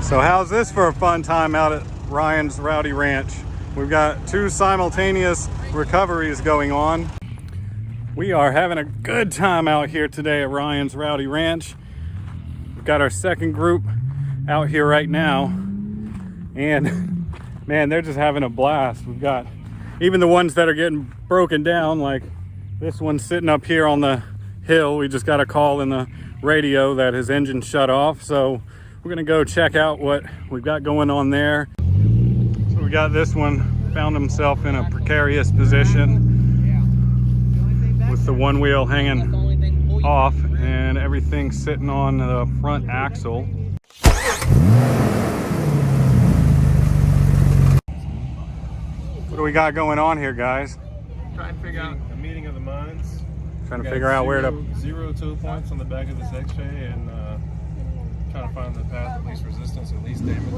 So how's this for a fun time out at Ryan's Rowdy Ranch? We've got two simultaneous recoveries going on. We are having a good time out here today at Ryan's Rowdy Ranch. We've got our second group out here right now, and man, they're just having a blast. We've got even the ones that are getting broken down, like this one's sitting up here on the hill. We just got a call in the radio that his engine shut off, so we're gonna go check out what we've got going on there. So we got this one, found himself in a precarious position with the one wheel hanging off and everything sitting on the front axle. What do we got going on here, guys? Trying to figure out a meeting of the minds. Trying to figure out where to... Zero tow points on the back of this X-ray and trying to find the path of least resistance and least damage.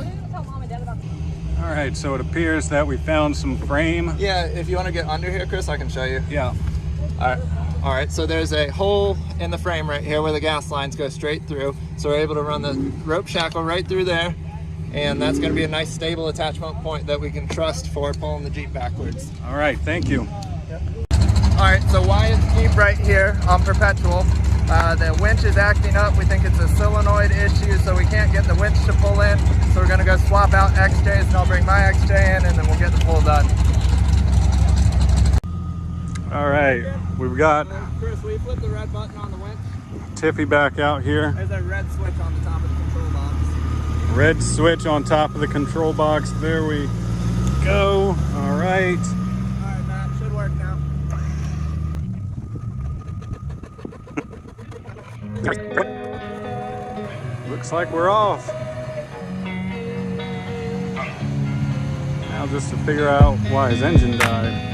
All right, so it appears that we found some frame. Yeah, if you want to get under here, Chris, I can show you. Yeah. All right, so there's a hole in the frame right here where the gas lines go straight through. So we're able to run the rope shackle right through there. And that's going to be a nice stable attachment point that we can trust for pulling the Jeep backwards. All right, thank you. Yep. All right, so Wyatt's Jeep right here on perpetual. The winch is acting up. We think it's a solenoid issue, so we can't get the winch to pull in. So we're going to go swap out XJs, and I'll bring my XJ in, and then we'll get the pull done. All right, we've got Chris, will you flip the red button on the winch? Tiffy back out here. There's a red switch on the top of the control box. Red switch on top of the control box. There we go. All right. All right, Matt, should work now. Looks like we're off. Now just to figure out why his engine died.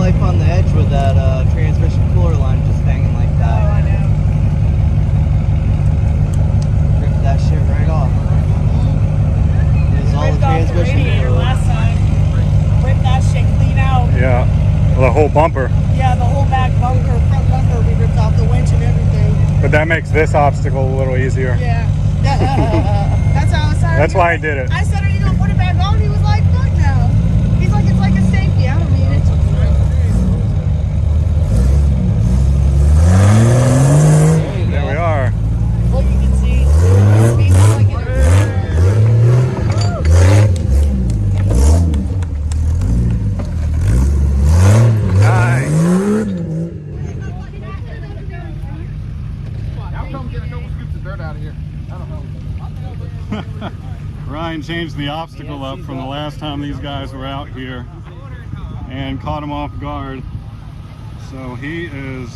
On the edge with that transmission cooler line just hanging like that. Oh, I know. Rip that shit right off. There's all the transmission fluid. Last time. Rip that shit clean out. Yeah, well, the whole bumper. Yeah, the whole back bumper, front bumper, we ripped off the winch and everything. But that makes this obstacle a little easier. Yeah. That's how I was That's why I did it. I said, are you going to put it back on? He was like, fuck no. He's like, it's like a safety. I don't need it. There we are. Well, you can see. He's like Nice. How come get a couple scoops of dirt out of here? I don't know. Ryan changed the obstacle up from the last time these guys were out here and caught him off guard. So he is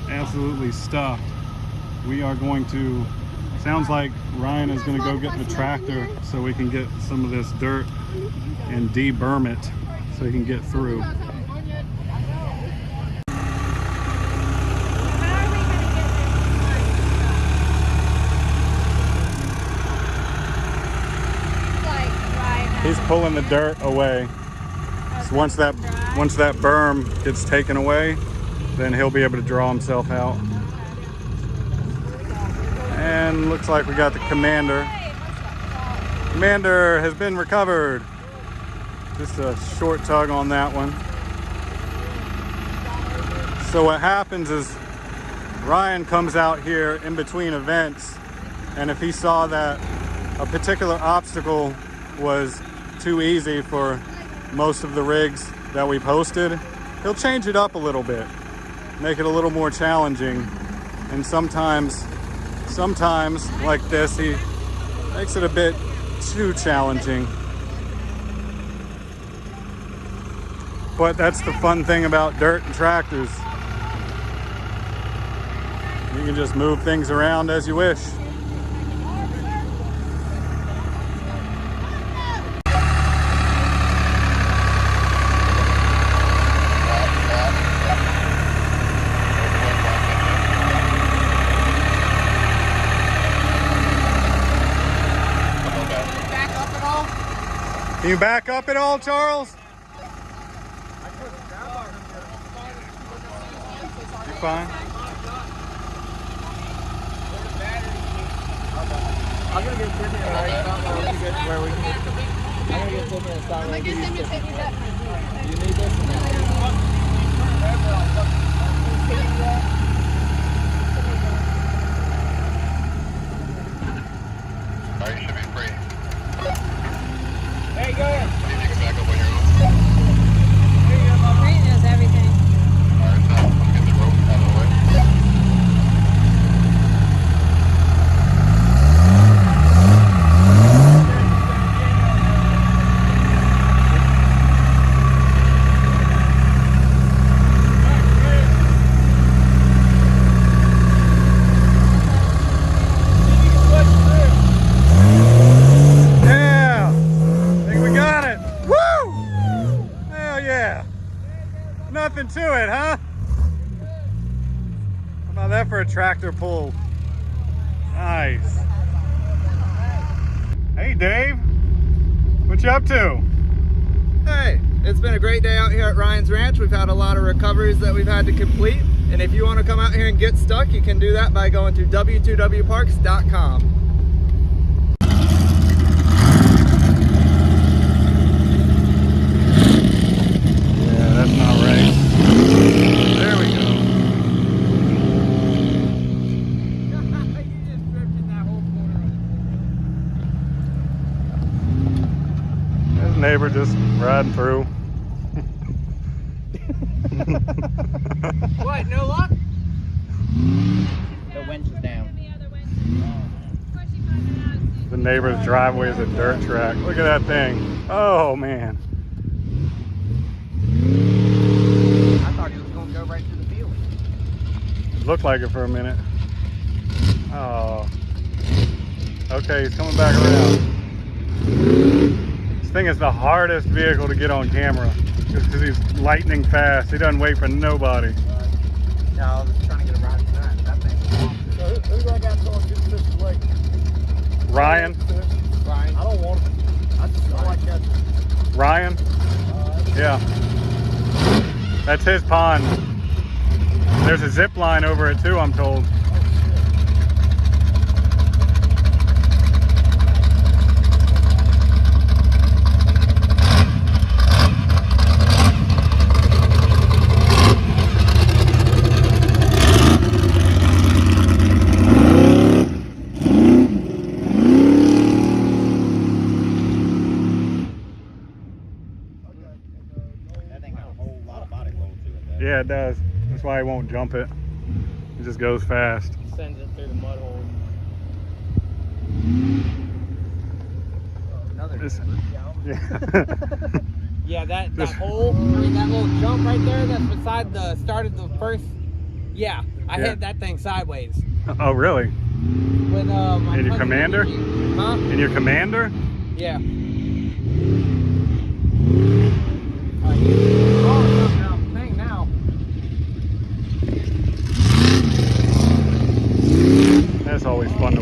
absolutely stuffed. We are going to, sounds like Ryan is going to go get the tractor so we can get some of this dirt and de-berm it so he can get through. He's pulling the dirt away. So once that berm gets taken away, then he'll be able to draw himself out. And looks like we got the Commander. Commander has been recovered. Just a short tug on that one. So what happens is Ryan comes out here in between events, and if he saw that a particular obstacle was too easy for most of the rigs that we posted, he'll change it up a little bit, make it a little more challenging. And sometimes like this, he makes it a bit too challenging. But that's the fun thing about dirt and tractors. You can just move things around as you wish. Can you back up at all, Charles? You're fine. I'm gonna get Tiffany and I stop while we get where we can. I'm gonna get Tiffany and stop while we can. You need this? Alright, you should be free. Hey, go ahead. You can back up on your own. Brayton knows everything. Alright, so let's get the rope out of the way. Nothing to it, huh? How about that for a tractor pull? Nice. Hey, Dave. What you up to? Hey, it's been a great day out here at Ryan's Ranch. We've had a lot of recoveries that we've had to complete. And if you want to come out here and get stuck, you can do that by going to w2wparks.com. That's not right. There we go. His neighbor just riding through. What, no luck? The winch is down. The neighbor's driveway is a dirt track. Look at that thing. Oh, man. I thought he was going to go right through the field. Looked like it for a minute. Oh. Okay, he's coming back around. This thing is the hardest vehicle to get on camera just because he's lightning fast. He doesn't wait for nobody. Yeah, I was trying to get a ride for that. That thing's awesome. So who's that guy going to this way? Ryan? Ryan. I don't want him. I just don't like that. Ryan? Yeah. That's his pond. There's a zip line over it too, I'm told. Yeah, it does. That's why he won't jump it. It just goes fast. Sends it through the mud hole. Another. Yeah. Yeah, that hole, I mean that little jump right there that's beside the start of the first, yeah, I hit that thing sideways. Oh, really? With my In your Commander? Huh? In your Commander? Yeah. Oh, thing now. That's always fun